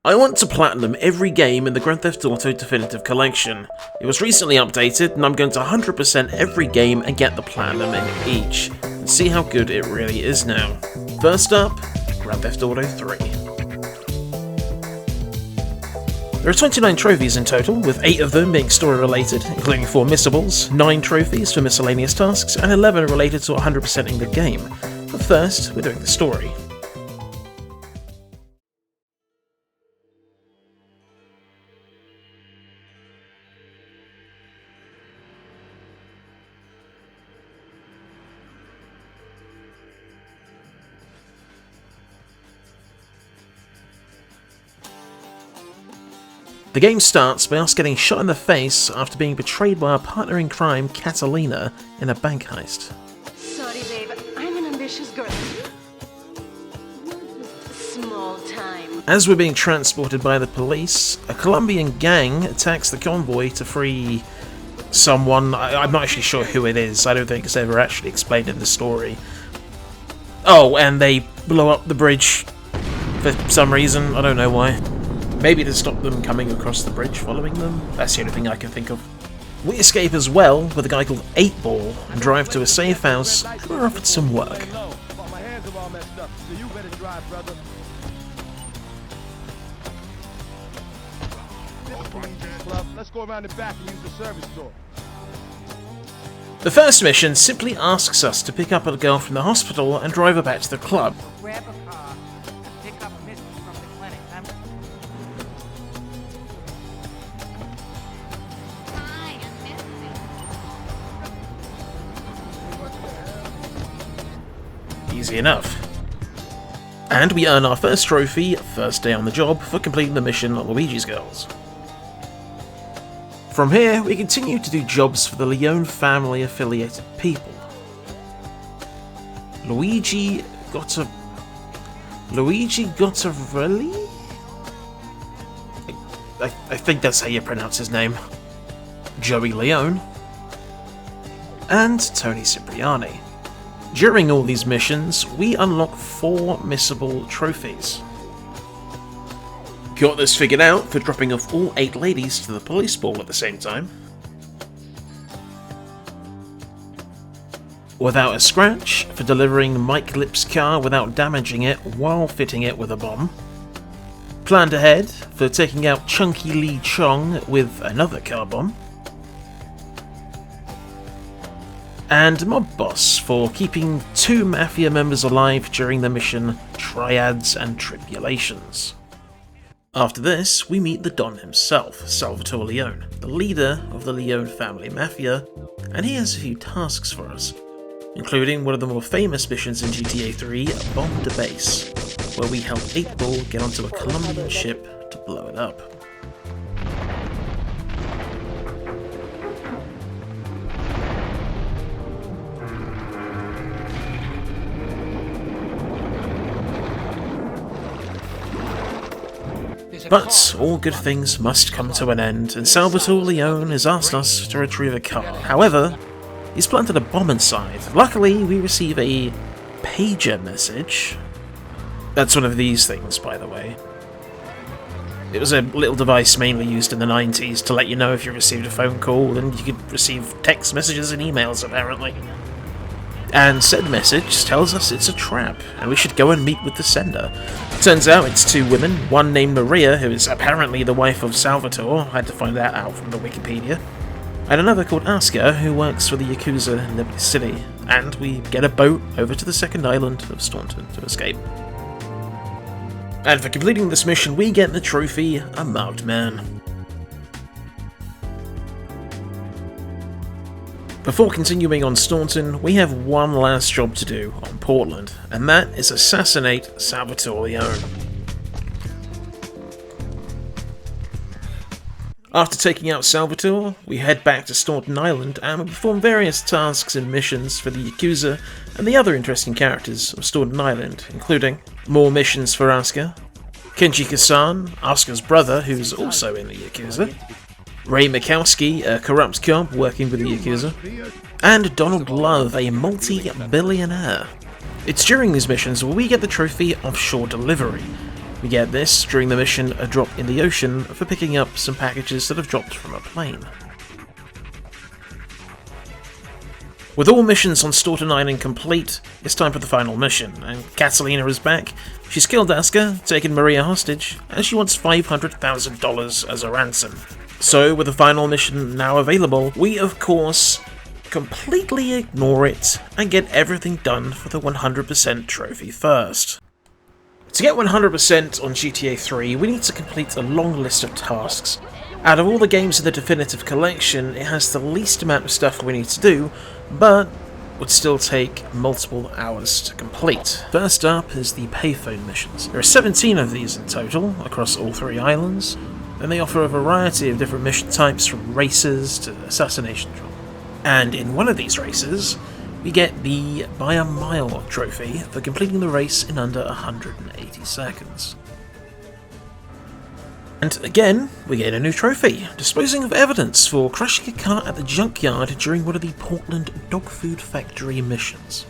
I want to platinum every game in the Grand Theft Auto Definitive Collection. It was recently updated and I'm going to 100% every game and get the platinum in each, and see how good it really is now. First up, Grand Theft Auto 3. There are 29 trophies in total, with 8 of them being story related, including 4 missables, 9 trophies for miscellaneous tasks, and 11 related to 100%ing the game. But first, we're doing the story. The game starts by us getting shot in the face after being betrayed by our partner in crime, Catalina, in a bank heist. Sorry, babe. I'm an ambitious girl. Small time. As we're being transported by the police, a Colombian gang attacks the convoy to free someone. I'm not actually sure who it is. I don't think it's ever actually explained in the story. Oh, and they blow up the bridge for some reason. I don't know why. Maybe to stop them coming across the bridge following them? That's the only thing I can think of. We escape as well with a guy called 8-Ball and drive to a safe house and we're offered some work. Let's go around the back and use the service door. The first mission simply asks us to pick up a girl from the hospital and drive her back to the club. Grab a car and pick up a mistress from the clinic. Easy enough. And we earn our first trophy, first day on the job, for completing the mission on Luigi's Girls. From here, we continue to do jobs for the Leone family affiliated people. Luigi got a really? I think that's how you pronounce his name. Joey Leone. And Tony Cipriani. During all these missions, we unlock 4 missable trophies. Got this figured out for dropping off all 8 ladies to the police ball at the same time. Without a scratch for delivering Mike Lip's car without damaging it while fitting it with a bomb. Planned ahead for taking out Chunky Lee Chong with another car bomb. And Mob Boss for keeping 2 Mafia members alive during the mission Triads and Tribulations. After this, we meet the Don himself, Salvatore Leone, the leader of the Leone family Mafia, and he has a few tasks for us, including one of the more famous missions in GTA 3, Bomb the Base, where we help 8-Ball get onto a Colombian ship to blow it up. But all good things must come to an end, and Salvatore Leone has asked us to retrieve a car. However, he's planted a bomb inside. Luckily, we receive a pager message. That's one of these things, by the way. It was a little device mainly used in the 90s to let you know if you received a phone call, and you could receive text messages and emails, apparently. And said message tells us it's a trap, and we should go and meet with the sender. Turns out it's 2 women, one named Maria, who is apparently the wife of Salvatore, I had to find that out from the Wikipedia, and another called Asuka, who works for the Yakuza in Liberty City, and we get a boat over to the second island of Staunton to escape. And for completing this mission, we get the trophy, A Marked Man. Before continuing on Staunton, we have one last job to do on Portland, and that is assassinate Salvatore Leone. After taking out Salvatore, we head back to Staunton Island and we perform various tasks and missions for the Yakuza and the other interesting characters of Staunton Island, including more missions for Asuka, Kenji Kasan, Asuka's brother who's also in the Yakuza, Ray Mikowski, a corrupt cop working with the Yakuza, and Donald Love, a multi-billionaire. It's during these missions where we get the trophy Offshore Delivery, We get this during the mission A Drop in the Ocean for picking up some packages that have dropped from a plane. With all missions on Store to 9 complete, it's time for the final mission, and Catalina is back. She's killed Aska, taken Maria hostage, and she wants $500,000 as a ransom. So, with the final mission now available, we of course completely ignore it and get everything done for the 100% trophy first. To get 100% on GTA 3, we need to complete a long list of tasks. Out of all the games in the Definitive Collection, it has the least amount of stuff we need to do, but would still take multiple hours to complete. First up is the payphone missions. There are 17 of these in total, across all 3 islands, and they offer a variety of different mission types from races to assassination drill. And in one of these races, we get the By a Mile trophy for completing the race in under 180 seconds. And again, we get a new trophy, disposing of evidence for crashing a car at the junkyard during one of the Portland Dog Food Factory missions.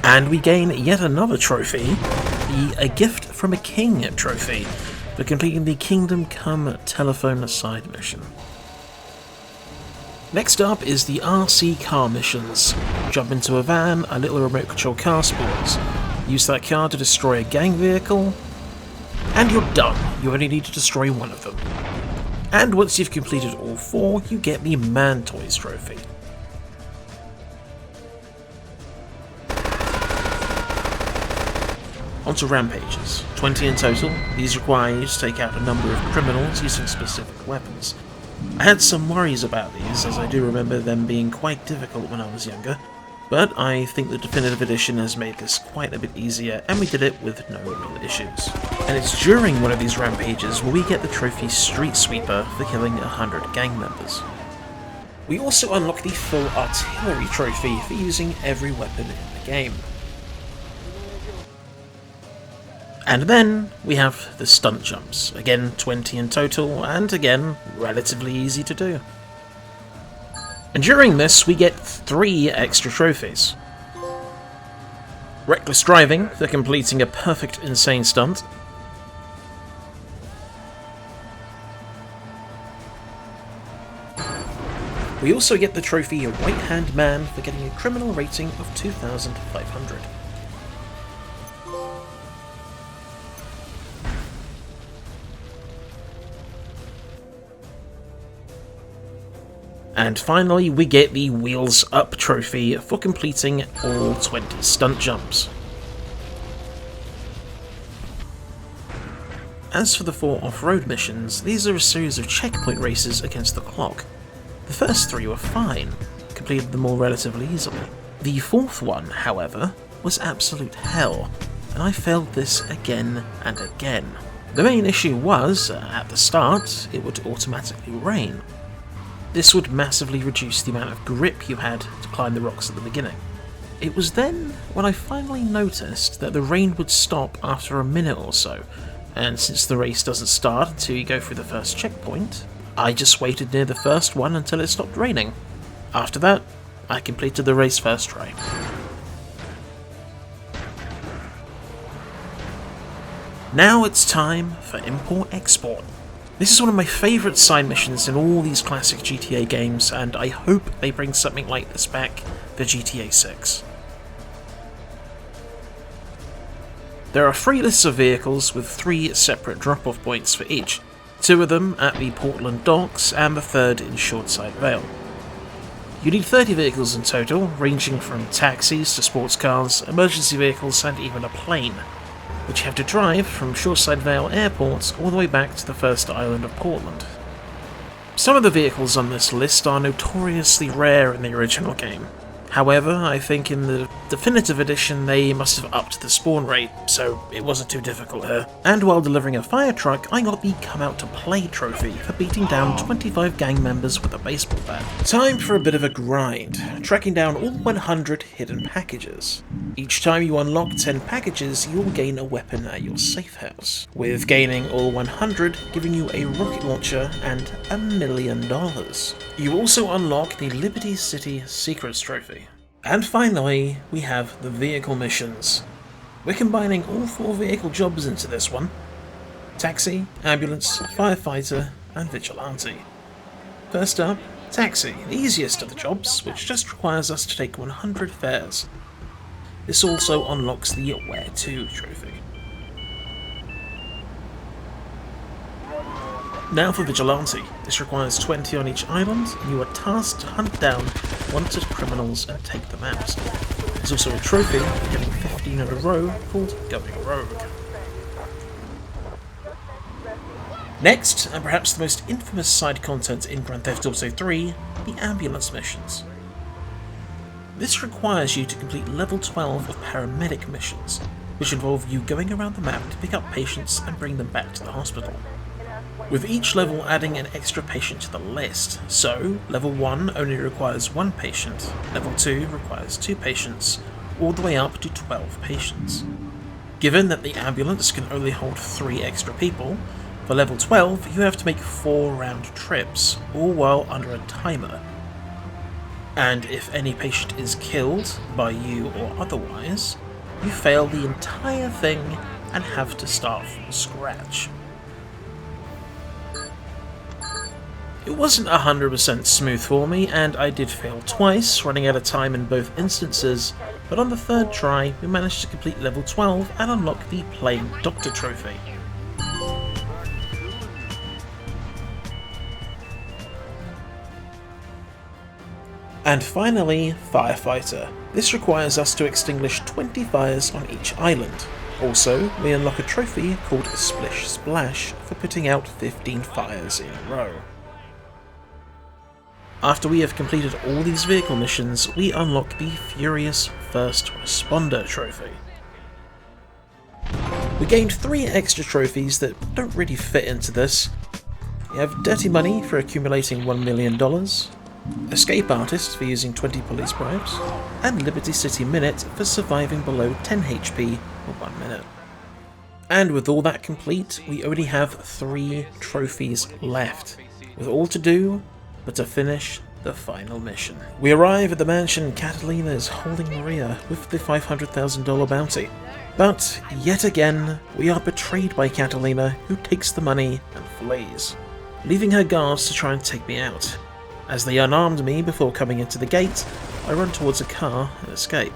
And we gain yet another trophy, the A Gift from a King trophy, for completing the Kingdom Come telephone side mission. Next up is the RC car missions. Jump into a van, a little remote control car spawns. Use that car to destroy a gang vehicle, and you're done. You only need to destroy one of them. And once you've completed all 4, you get the Man Toys trophy. Onto rampages. 20 in total. These require you to take out a number of criminals using specific weapons. I had some worries about these, as I do remember them being quite difficult when I was younger, but I think the Definitive Edition has made this quite a bit easier, and we did it with no real issues. And it's during one of these rampages where we get the trophy Street Sweeper for killing 100 gang members. We also unlock the Full Artillery trophy for using every weapon in the game. And then we have the stunt jumps, again 20 in total, and again relatively easy to do. And during this we get 3 extra trophies. Reckless Driving for completing a perfect insane stunt. We also get the trophy Right Hand Man for getting a criminal rating of 2,500. And finally, we get the Wheels Up trophy for completing all 20 stunt jumps. As for the 4 off-road missions, these are a series of checkpoint races against the clock. The first 3 were fine, completed them all relatively easily. The 4th one, however, was absolute hell, and I failed this again and again. The main issue was, at the start, it would automatically rain. This would massively reduce the amount of grip you had to climb the rocks at the beginning. It was then when I finally noticed that the rain would stop after a minute or so, and since the race doesn't start until you go through the first checkpoint, I just waited near the first one until it stopped raining. After that, I completed the race first try. Now it's time for Import-Export. This is one of my favourite side missions in all these classic GTA games, and I hope they bring something like this back for GTA 6. There are 3 lists of vehicles with 3 separate drop-off points for each, 2 of them at the Portland docks and the 3rd in Shoreside Vale. You need 30 vehicles in total, ranging from taxis to sports cars, emergency vehicles and even a plane, which you have to drive from Shoreside Vale Airport all the way back to the first island of Portland. Some of the vehicles on this list are notoriously rare in the original game. However, I think in the Definitive Edition they must have upped the spawn rate, so it wasn't too difficult here. And while delivering a fire truck, I got the Come Out to Play trophy for beating down 25 gang members with a baseball bat. Time for a bit of a grind, tracking down all 100 hidden packages. Each time you unlock 10 packages, you will gain a weapon at your safe house, with gaining all 100 giving you a rocket launcher and $1 million. You also unlock the Liberty City Secrets trophy. And finally, we have the vehicle missions. We're combining all 4 vehicle jobs into this one: taxi, ambulance, firefighter, and vigilante. First up, taxi, the easiest of the jobs, which just requires us to take 100 fares. This also unlocks the Where To trophy. Now for vigilante. This requires 20 on each island, and you are tasked to hunt down wanted criminals and take them out. There's also a trophy for getting 15 in a row called Going Rogue. Next, and perhaps the most infamous side content in Grand Theft Auto 3, the ambulance missions. This requires you to complete level 12 of paramedic missions, which involve you going around the map to pick up patients and bring them back to the hospital, with each level adding an extra patient to the list. So, level 1 only requires 1 patient, level 2 requires 2 patients, all the way up to 12 patients. Given that the ambulance can only hold 3 extra people, for level 12 you have to make 4 round trips, all while under a timer. And if any patient is killed, by you or otherwise, you fail the entire thing and have to start from scratch. It wasn't 100% smooth for me, and I did fail twice, running out of time in both instances, but on the 3rd try we managed to complete level 12 and unlock the Plain Doctor trophy. And finally, Firefighter. This requires us to extinguish 20 fires on each island. Also, we unlock a trophy called Splish Splash for putting out 15 fires in a row. After we have completed all these vehicle missions, we unlock the Furious First Responder trophy. We gained 3 extra trophies that don't really fit into this. You have Dirty Money for accumulating $1 million, Escape Artist for using 20 police bribes, and Liberty City Minute for surviving below 10 HP for 1 minute. And with all that complete, we only have 3 trophies left, with all to do but to finish the final mission. We arrive at the mansion Catalina is holding Maria with the $500,000 bounty. But, yet again, we are betrayed by Catalina, who takes the money and flees, leaving her guards to try and take me out. As they unarmed me before coming into the gate, I run towards a car and escape.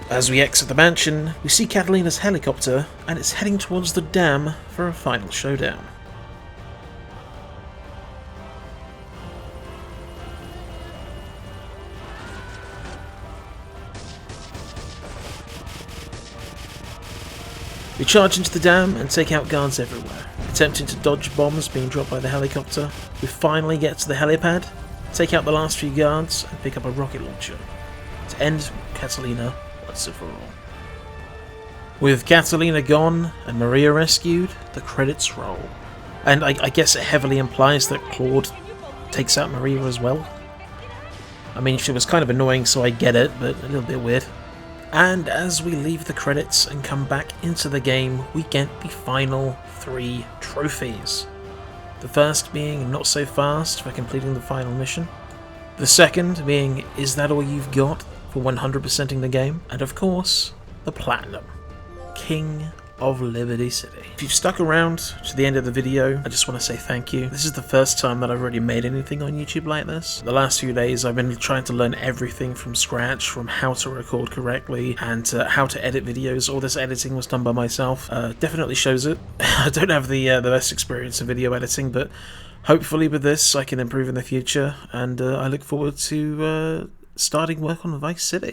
As we exit the mansion, we see Catalina's helicopter, and it's heading towards the dam for a final showdown. We charge into the dam and take out guards everywhere, attempting to dodge bombs being dropped by the helicopter. We finally get to the helipad, take out the last few guards, and pick up a rocket launcher to end Catalina once and for all. With Catalina gone and Maria rescued, the credits roll. And I guess it heavily implies that Claude takes out Maria as well. I mean, she was kind of annoying, so I get it, but a little bit weird. And as we leave the credits and come back into the game, we get the final 3 trophies. The first being Not So Fast for completing the final mission. The second being Is That All You've Got for 100%ing the game. And of course, the Platinum, King of Liberty City. If you've stuck around to the end of the video, I just want to say thank you. This is the first time that I've really made anything on YouTube like this. The last few days I've been trying to learn everything from scratch, from how to record correctly and how to edit videos. All this editing was done by myself. Definitely shows it. I don't have the best experience in video editing, but hopefully with this I can improve in the future, and I look forward to starting work on Vice City.